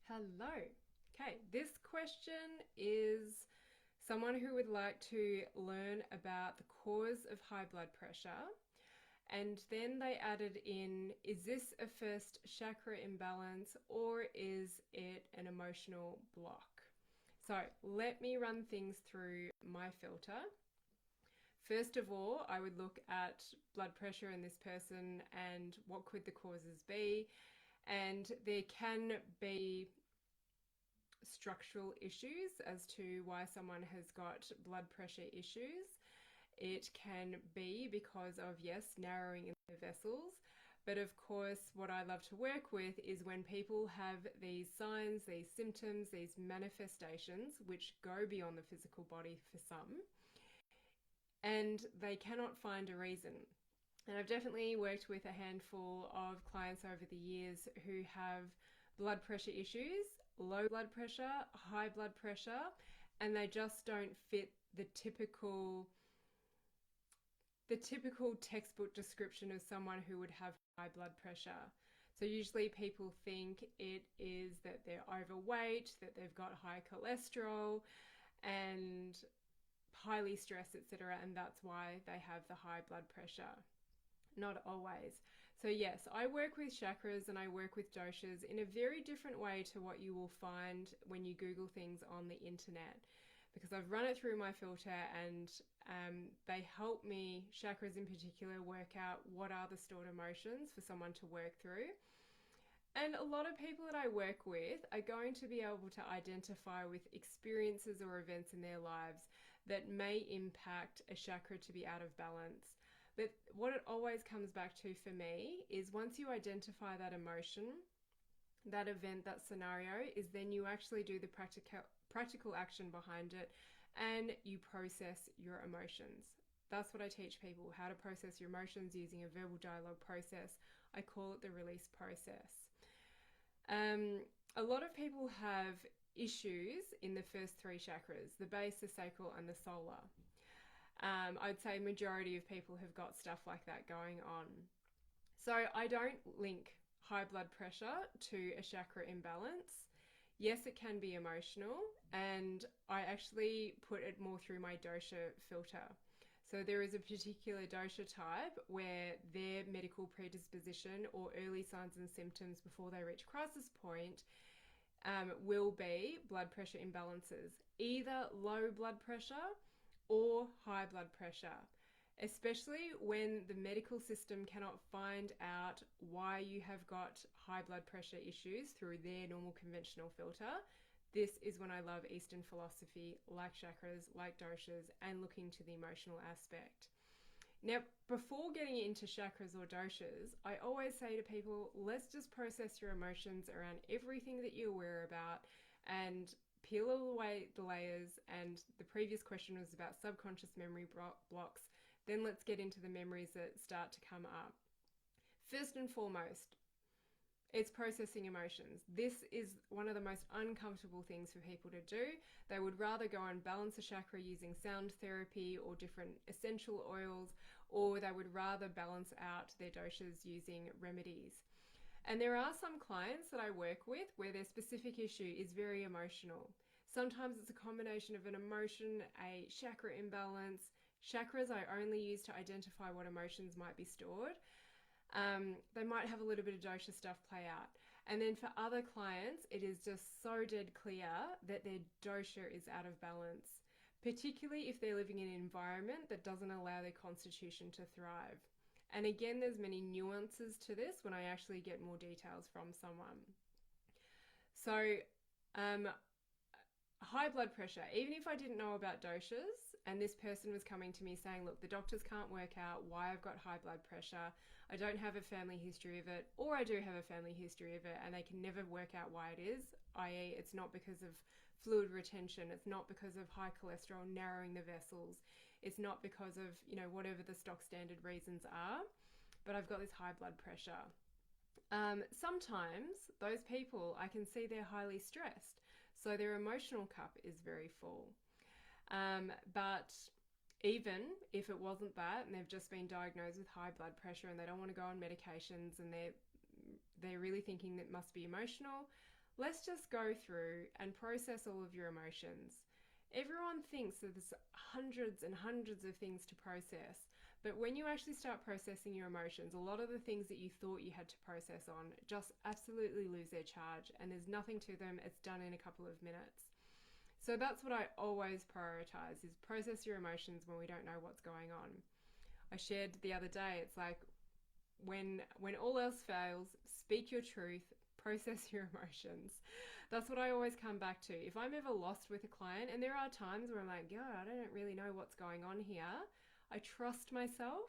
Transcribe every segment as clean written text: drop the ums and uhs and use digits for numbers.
Hello. Okay, this question is someone who would like to learn about the cause of high blood pressure. And then they added in, is this a first chakra imbalance or is it an emotional block? So let me run things through my filter. First of all, I would look at blood pressure in this person and what could the causes be. And there can be structural issues as to why someone has got blood pressure issues. It can be because of, yes, narrowing in the vessels. But of course, what I love to work with is when people have these signs, these symptoms, these manifestations, which go beyond the physical body for some, and they cannot find a reason. And I've definitely worked with a handful of clients over the years who have blood pressure issues, low blood pressure, high blood pressure, and they just don't fit the typical textbook description of someone who would have high blood pressure. So usually people think it is that they're overweight, that they've got high cholesterol and highly stressed, etc., and that's why they have the high blood pressure. Not always. So yes, I work with chakras and I work with doshas in a very different way to what you will find when you Google things on the internet, because I've run it through my filter and they help me, chakras in particular, work out what are the stored emotions for someone to work through. And a lot of people that I work with are going to be able to identify with experiences or events in their lives that may impact a chakra to be out of balance. But what it always comes back to for me is once you identify that emotion, that event, that scenario, is then you actually do the practical action behind it and you process your emotions. That's what I teach people, how to process your emotions using a verbal dialogue process. I call it the release process. A lot of people have issues in the first three chakras, the base, the sacral, and the solar. I'd say majority of people have got stuff like that going on. So I don't link high blood pressure to a chakra imbalance. Yes, it can be emotional, and I actually put it more through my dosha filter. So there is a particular dosha type where their medical predisposition or early signs and symptoms before they reach crisis point will be blood pressure imbalances, either low blood pressure or high blood pressure, especially when the medical system cannot find out why you have got high blood pressure issues through their normal conventional filter. This is when I love Eastern philosophy, like chakras, like doshas, and looking to the emotional aspect. Now, before getting into chakras or doshas, I always say to people, let's just process your emotions around everything that you're aware about and peel away the layers. And the previous question was about subconscious memory blocks. Then let's get into the memories that start to come up. First and foremost, it's processing emotions. This is one of the most uncomfortable things for people to do. They would rather go and balance a chakra using sound therapy or different essential oils, or they would rather balance out their doshas using remedies. And there are some clients that I work with where their specific issue is very emotional. Sometimes it's a combination of an emotion, a chakra imbalance. Chakras I only use to identify what emotions might be stored. They might have a little bit of dosha stuff play out. And then for other clients, it is just so dead clear that their dosha is out of balance, particularly if they're living in an environment that doesn't allow their constitution to thrive. And again, there's many nuances to this when I actually get more details from someone. So, high blood pressure, even if I didn't know about doshas and this person was coming to me saying, look, the doctors can't work out why I've got high blood pressure, I don't have a family history of it, or I do have a family history of it and they can never work out why it is, i.e. it's not because of fluid retention, it's not because of high cholesterol narrowing the vessels, it's not because of, whatever the stock standard reasons are, but I've got this high blood pressure. Sometimes those people, I can see they're highly stressed, so their emotional cup is very full. But even if it wasn't that, and they've just been diagnosed with high blood pressure and they don't want to go on medications and they're really thinking that it must be emotional, let's just go through and process all of your emotions. Everyone thinks that there's hundreds and hundreds of things to process, but when you actually start processing your emotions, a lot of the things that you thought you had to process on just absolutely lose their charge, and there's nothing to them. It's done in a couple of minutes. So that's what I always prioritize, is process your emotions when we don't know what's going on. I shared the other day, it's like when all else fails, speak your truth, process your emotions. That's what I always come back to. If I'm ever lost with a client, and there are times where I'm like, yeah, I don't really know what's going on here, I trust myself.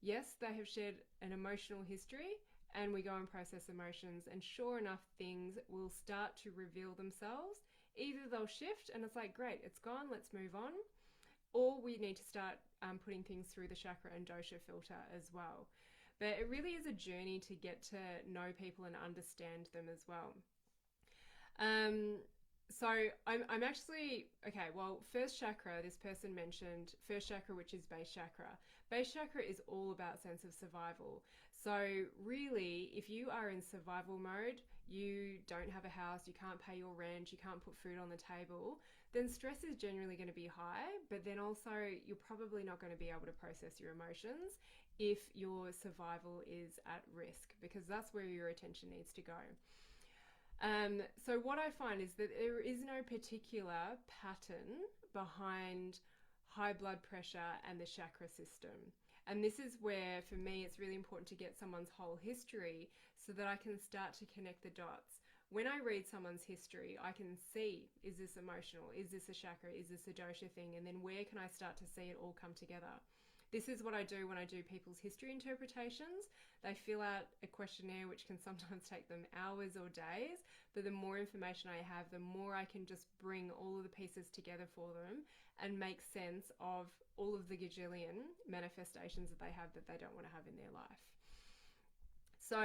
Yes, they have shared an emotional history, and we go and process emotions, and sure enough, things will start to reveal themselves. Either they'll shift and it's like, great, it's gone, let's move on, or we need to start putting things through the chakra and dosha filter as well. But it really is a journey to get to know people and understand them as well. So I'm actually, okay, well, first chakra, this person mentioned first chakra, which is base chakra. Base chakra is all about sense of survival. So really, if you are in survival mode, you don't have a house, you can't pay your rent, you can't put food on the table, then stress is generally going to be high, but then also you're probably not going to be able to process your emotions if your survival is at risk, because that's where your attention needs to go. So what I find is that there is no particular pattern behind high blood pressure and the chakra system. And this is where, for me, it's really important to get someone's whole history so that I can start to connect the dots. When I read someone's history, I can see, is this emotional? Is this a chakra? Is this a dosha thing? And then where can I start to see it all come together? This is what I do when I do people's history interpretations. They fill out a questionnaire, which can sometimes take them hours or days, but the more information I have, the more I can just bring all of the pieces together for them and make sense of all of the gajillion manifestations that they have that they don't want to have in their life. So,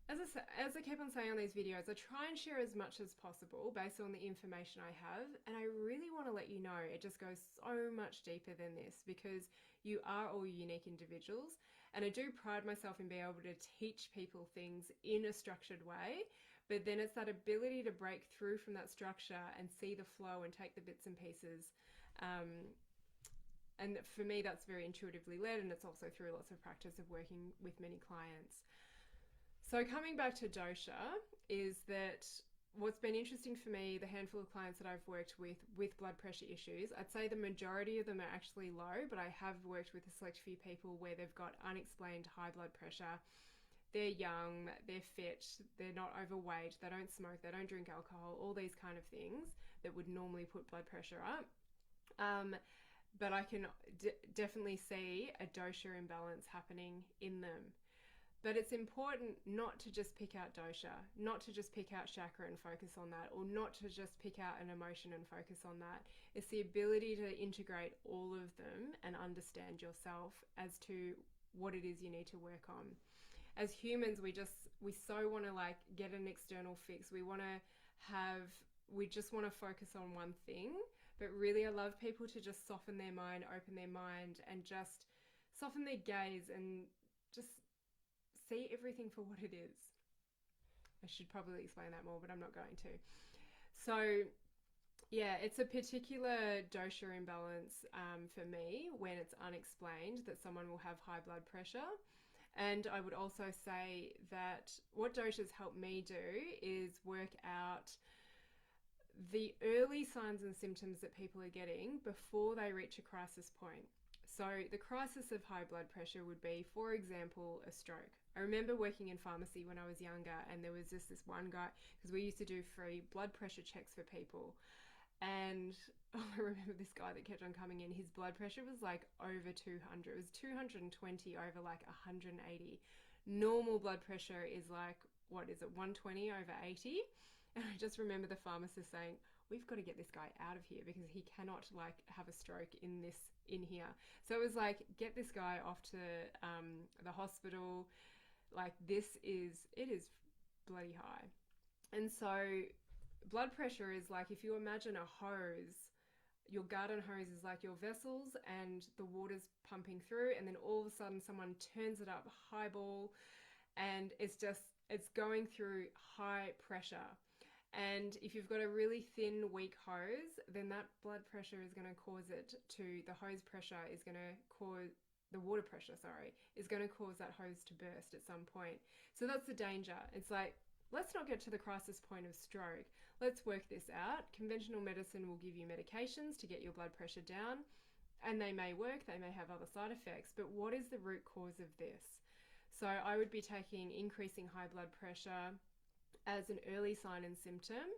as I keep on saying on these videos, I try and share as much as possible based on the information I have, and I really want to let you know it just goes so much deeper than this, because you are all unique individuals, and I do pride myself in being able to teach people things in a structured way, but then it's that ability to break through from that structure and see the flow and take the bits and pieces. And for me, that's very intuitively led, and it's also through lots of practice of working with many clients. So coming back to dosha, is that what's been interesting for me, the handful of clients that I've worked with blood pressure issues, I'd say the majority of them are actually low, but I have worked with a select few people where they've got unexplained high blood pressure. They're young, they're fit, they're not overweight, they don't smoke, they don't drink alcohol, all these kind of things that would normally put blood pressure up. But I can definitely see a dosha imbalance happening in them. But it's important not to just pick out dosha, not to just pick out chakra and focus on that, or not to just pick out an emotion and focus on that. It's the ability to integrate all of them and understand yourself as to what it is you need to work on. As humans, we so want to like get an external fix. We just want to focus on one thing. But really, I love people to just soften their mind, open their mind, and just soften their gaze and just see everything for what it is. I should probably explain that more, but I'm not going to. So yeah, it's a particular dosha imbalance for me when it's unexplained that someone will have high blood pressure. And I would also say that what doshas help me do is work out the early signs and symptoms that people are getting before they reach a crisis point. So the crisis of high blood pressure would be, for example, a stroke. I remember working in pharmacy when I was younger, and there was this one guy, because we used to do free blood pressure checks for people. And I remember this guy that kept on coming in, his blood pressure was like over 200. It was 220 over like 180. Normal blood pressure is like, what is it, 120 over 80? And I just remember the pharmacist saying, we've got to get this guy out of here because he cannot like have a stroke in here. So it was like, get this guy off to the hospital. Like it is bloody high. And so blood pressure is like, if you imagine a hose, your garden hose is like your vessels and the water's pumping through, and then all of a sudden someone turns it up highball, and it's just it's going through high pressure. And if you've got a really thin, weak hose, then that blood pressure is going to cause it to, the hose pressure is going to cause, the water pressure, sorry, is going to cause that hose to burst at some point. So that's the danger. It's like, let's not get to the crisis point of stroke. Let's work this out. Conventional medicine will give you medications to get your blood pressure down, and they may work, they may have other side effects, but what is the root cause of this? So I would be taking increasing high blood pressure as an early sign and symptom,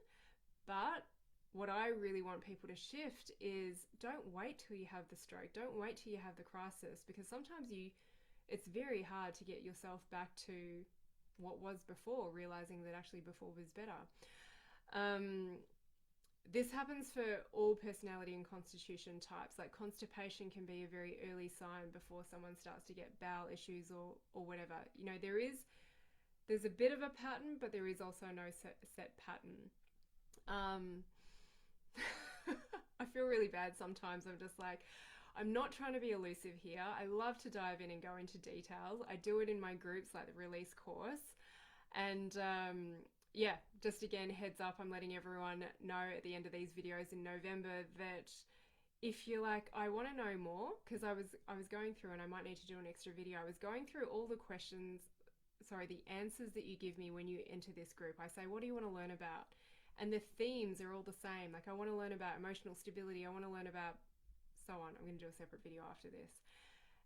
but what I really want people to shift is don't wait till you have the stroke, don't wait till you have the crisis, because sometimes it's very hard to get yourself back to what was before, realizing that actually before was better. This happens for all personality and constitution types. Like constipation can be a very early sign before someone starts to get bowel issues or whatever. You know, there's a bit of a pattern, but there is also no set pattern. I feel really bad sometimes. I'm just like, I'm not trying to be elusive here. I love to dive in and go into details. I do it in my groups like the release course. And yeah, just again, heads up, I'm letting everyone know at the end of these videos in November that if you're like, I want to know more, because I was going through, and I might need to do an extra video, I was going through all the the answers that you give me when you enter this group. I say, what do you want to learn about? And the themes are all the same. Like, I want to learn about emotional stability. I want to learn about so on. I'm going to do a separate video after this.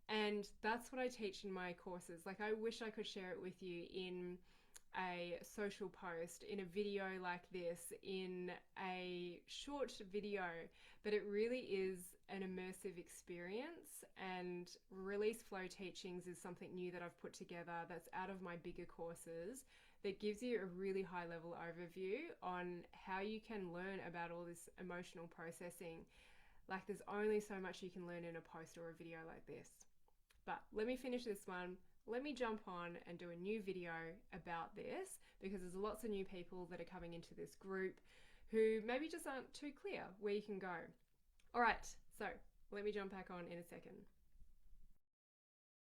And that's what I teach in my courses. Like, I wish I could share it with you in a social post, in a video like this, in a short video, but it really is an immersive experience. And release flow teachings is something new that I've put together that's out of my bigger courses, that gives you a really high level overview on how you can learn about all this emotional processing. Like, there's only so much you can learn in a post or a video like this. But let me finish this one. Let me jump on and do a new video about this, because there's lots of new people that are coming into this group who maybe just aren't too clear where you can go. All right, so let me jump back on in a second.